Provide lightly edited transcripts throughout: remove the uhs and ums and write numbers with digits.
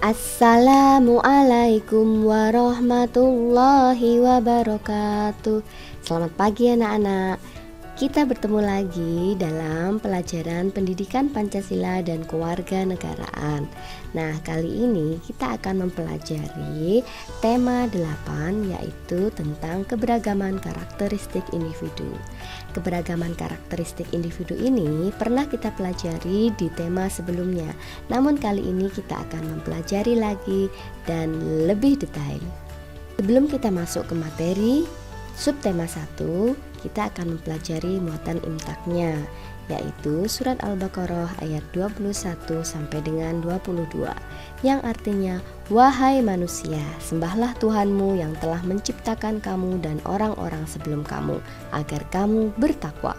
Assalamualaikum warahmatullahi wabarakatuh. Selamat pagi anak-anak. Kita bertemu lagi dalam pelajaran pendidikan Pancasila dan kewarganegaraan. Nah, kali ini kita akan mempelajari tema 8, yaitu tentang keberagaman karakteristik individu. Keberagaman karakteristik individu ini pernah kita pelajari di tema sebelumnya. Namun kali ini kita akan mempelajari lagi dan lebih detail. Sebelum kita masuk ke materi subtema 1, kita akan mempelajari muatan imtaknya, yaitu surat Al-Baqarah ayat 21 sampai dengan 22, yang artinya, wahai manusia, sembahlah Tuhanmu yang telah menciptakan kamu dan orang-orang sebelum kamu, agar kamu bertakwa.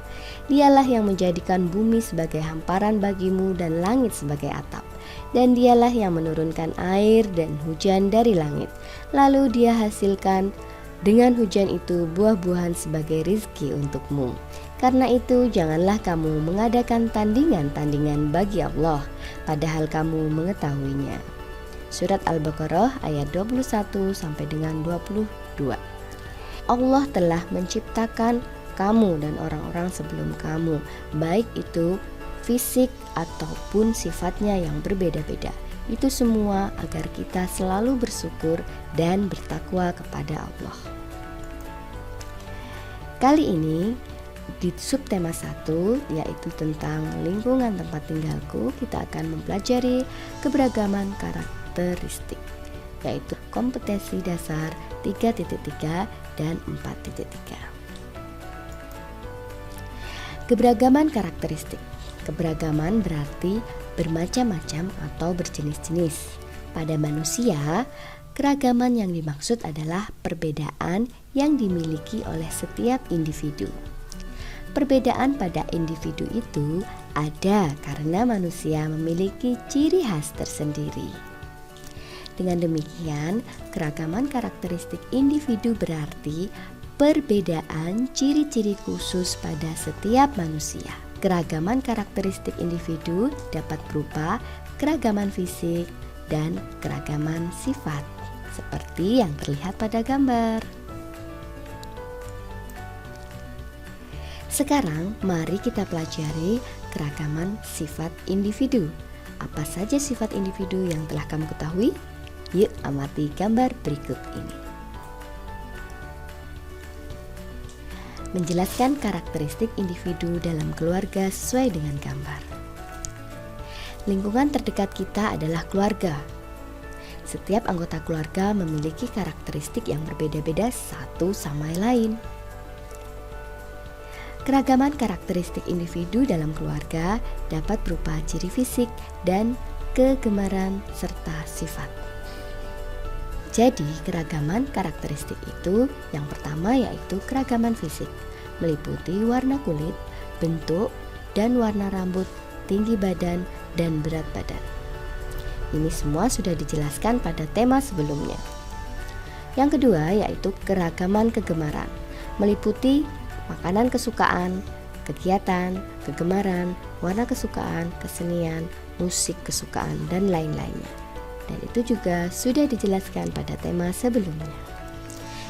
Dialah yang menjadikan bumi sebagai hamparan bagimu dan langit sebagai atap. Dan dialah yang menurunkan air dan hujan dari langit. Lalu dia hasilkan dengan hujan itu buah-buahan sebagai rizki untukmu. Karena itu janganlah kamu mengadakan tandingan-tandingan bagi Allah, padahal kamu mengetahuinya. Surat Al-Baqarah ayat 21 sampai dengan 22. Allah telah menciptakan kamu dan orang-orang sebelum kamu, baik itu fisik ataupun sifatnya yang berbeda-beda. Itu semua agar kita selalu bersyukur dan bertakwa kepada Allah. Kali ini di subtema 1, yaitu tentang lingkungan tempat tinggalku, kita akan mempelajari keberagaman karakteristik, yaitu kompetensi dasar 3.3 dan 4.3. Keberagaman karakteristik. Keberagaman berarti bermacam-macam atau berjenis-jenis. Pada manusia, keragaman yang dimaksud adalah perbedaan yang dimiliki oleh setiap individu. Perbedaan pada individu itu ada karena manusia memiliki ciri khas tersendiri. Dengan demikian, keragaman karakteristik individu berarti perbedaan ciri-ciri khusus pada setiap manusia. Keragaman karakteristik individu dapat berupa keragaman fisik dan keragaman sifat, seperti yang terlihat pada gambar. Sekarang mari kita pelajari keragaman sifat individu. Apa saja sifat individu yang telah kamu ketahui? Yuk amati gambar berikut ini. Menjelaskan karakteristik individu dalam keluarga sesuai dengan gambar. Lingkungan terdekat kita adalah keluarga. Setiap anggota keluarga memiliki karakteristik yang berbeda-beda satu sama lain. Keragaman karakteristik individu dalam keluarga dapat berupa ciri fisik dan kegemaran serta sifat. Jadi, keragaman karakteristik itu yang pertama yaitu keragaman fisik, meliputi warna kulit, bentuk, dan warna rambut, tinggi badan, dan berat badan. Ini semua sudah dijelaskan pada tema sebelumnya. Yang kedua yaitu keragaman kegemaran, meliputi makanan kesukaan, kegiatan, kegemaran, warna kesukaan, kesenian, musik kesukaan, dan lain-lainnya. Dan itu juga sudah dijelaskan pada tema sebelumnya.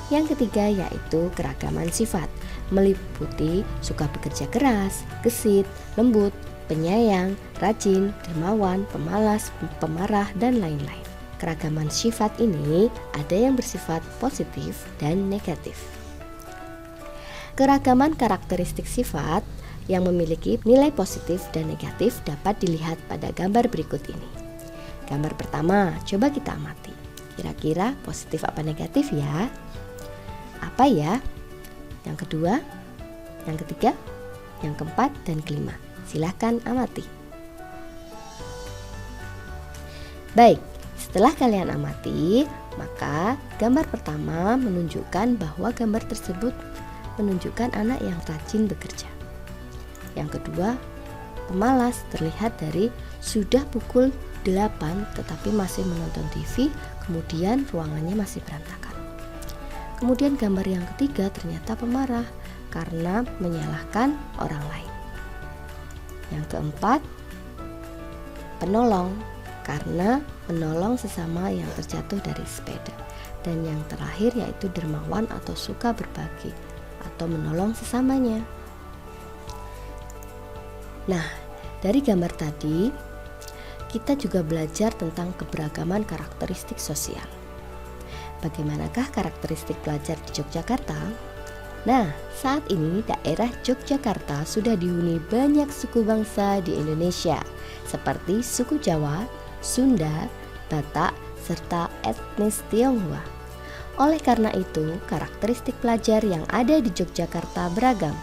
Yang ketiga yaitu keragaman sifat, meliputi suka bekerja keras, gesit, lembut, penyayang, rajin, dermawan, pemalas, pemarah, dan lain-lain. Keragaman sifat ini ada yang bersifat positif dan negatif. Keragaman karakteristik sifat yang memiliki nilai positif dan negatif dapat dilihat pada gambar berikut ini. Gambar pertama, coba kita amati. Kira-kira positif apa negatif ya? Apa ya? Yang kedua, yang ketiga, yang keempat, dan kelima. Silahkan amati. Baik, setelah kalian amati, maka gambar pertama menunjukkan bahwa gambar tersebut menunjukkan anak yang rajin bekerja. Yang kedua, pemalas, terlihat dari sudah pukul 8 tetapi masih menonton TV, kemudian ruangannya masih berantakan. Kemudian gambar yang ketiga ternyata pemarah karena menyalahkan orang lain. Yang keempat, penolong karena menolong sesama yang terjatuh dari sepeda. Dan yang terakhir yaitu dermawan atau suka berbagi atau menolong sesamanya. Nah, dari gambar tadi kita juga belajar tentang keberagaman karakteristik sosial. Bagaimanakah karakteristik pelajar di Yogyakarta? Nah, saat ini daerah Yogyakarta sudah dihuni banyak suku bangsa di Indonesia, seperti suku Jawa, Sunda, Batak, serta etnis Tionghoa. Oleh karena itu, karakteristik pelajar yang ada di Yogyakarta beragam.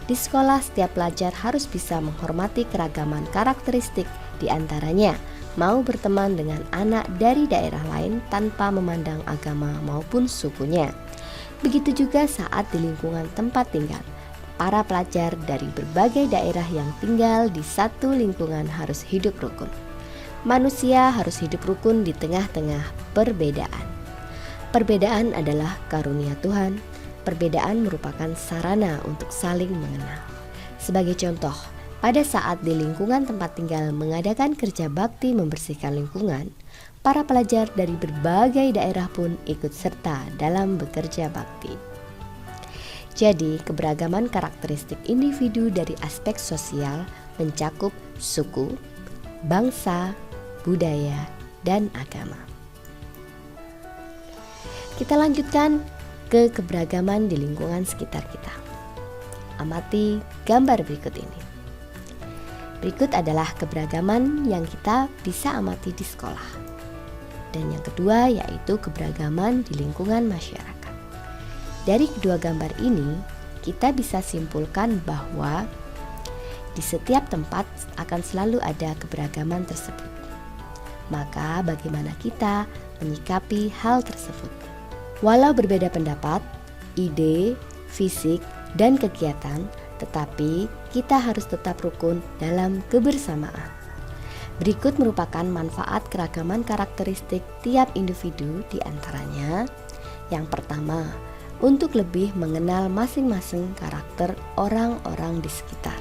Di sekolah, setiap pelajar harus bisa menghormati keragaman karakteristik, di antaranya mau berteman dengan anak dari daerah lain tanpa memandang agama maupun sukunya. Begitu juga saat di lingkungan tempat tinggal. Para pelajar dari berbagai daerah yang tinggal di satu lingkungan harus hidup rukun. Manusia harus hidup rukun di tengah-tengah perbedaan. Perbedaan adalah karunia Tuhan. Perbedaan merupakan sarana untuk saling mengenal. Sebagai contoh, pada saat di lingkungan tempat tinggal mengadakan kerja bakti membersihkan lingkungan, para pelajar dari berbagai daerah pun ikut serta dalam bekerja bakti. Jadi, keberagaman karakteristik individu dari aspek sosial mencakup suku, bangsa, budaya, dan agama. Kita lanjutkan ke keberagaman di lingkungan sekitar kita. Amati gambar berikut ini. Berikut adalah keberagaman yang kita bisa amati di sekolah. Dan yang kedua yaitu keberagaman di lingkungan masyarakat. Dari kedua gambar ini, kita bisa simpulkan bahwa di setiap tempat akan selalu ada keberagaman tersebut. Maka bagaimana kita menyikapi hal tersebut? Walau berbeda pendapat, ide, fisik, dan kegiatan, tetapi kita harus tetap rukun dalam kebersamaan. Berikut merupakan manfaat keragaman karakteristik tiap individu, di antaranya yang pertama, untuk lebih mengenal masing-masing karakter orang-orang di sekitar.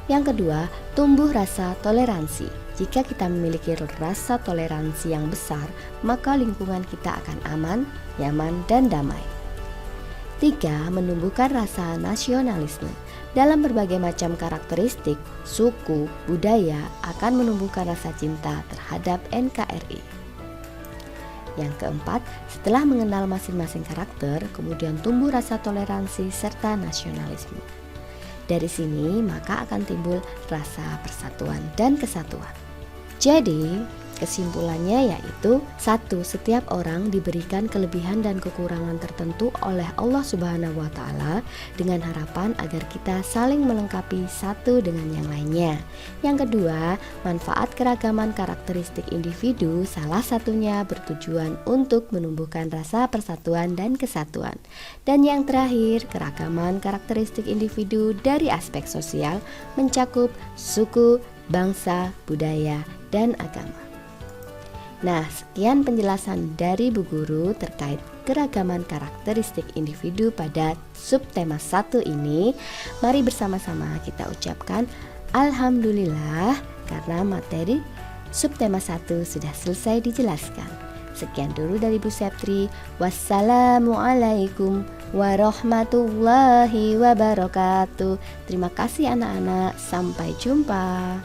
Yang kedua, tumbuh rasa toleransi. Jika kita memiliki rasa toleransi yang besar, maka lingkungan kita akan aman, nyaman, dan damai. 3. Menumbuhkan rasa nasionalisme. Dalam berbagai macam karakteristik, suku, budaya akan menumbuhkan rasa cinta terhadap NKRI. Yang keempat, setelah mengenal masing-masing karakter, kemudian tumbuh rasa toleransi serta nasionalisme. Dari sini maka akan timbul rasa persatuan dan kesatuan. Jadi, kesimpulannya yaitu 1. Setiap orang diberikan kelebihan dan kekurangan tertentu oleh Allah Subhanahu wa Ta'ala dengan harapan agar kita saling melengkapi satu dengan yang lainnya. Yang kedua, manfaat keragaman karakteristik individu salah satunya bertujuan untuk menumbuhkan rasa persatuan dan kesatuan. Dan yang terakhir, keragaman karakteristik individu dari aspek sosial mencakup suku, bangsa, budaya, dan agama. Nah, sekian penjelasan dari Bu Guru terkait keragaman karakteristik individu pada subtema 1 ini. Mari bersama-sama kita ucapkan Alhamdulillah karena materi subtema 1 sudah selesai dijelaskan. Sekian dulu dari Bu Septri. Wassalamualaikum warahmatullahi wabarakatuh. Terima kasih anak-anak. Sampai jumpa.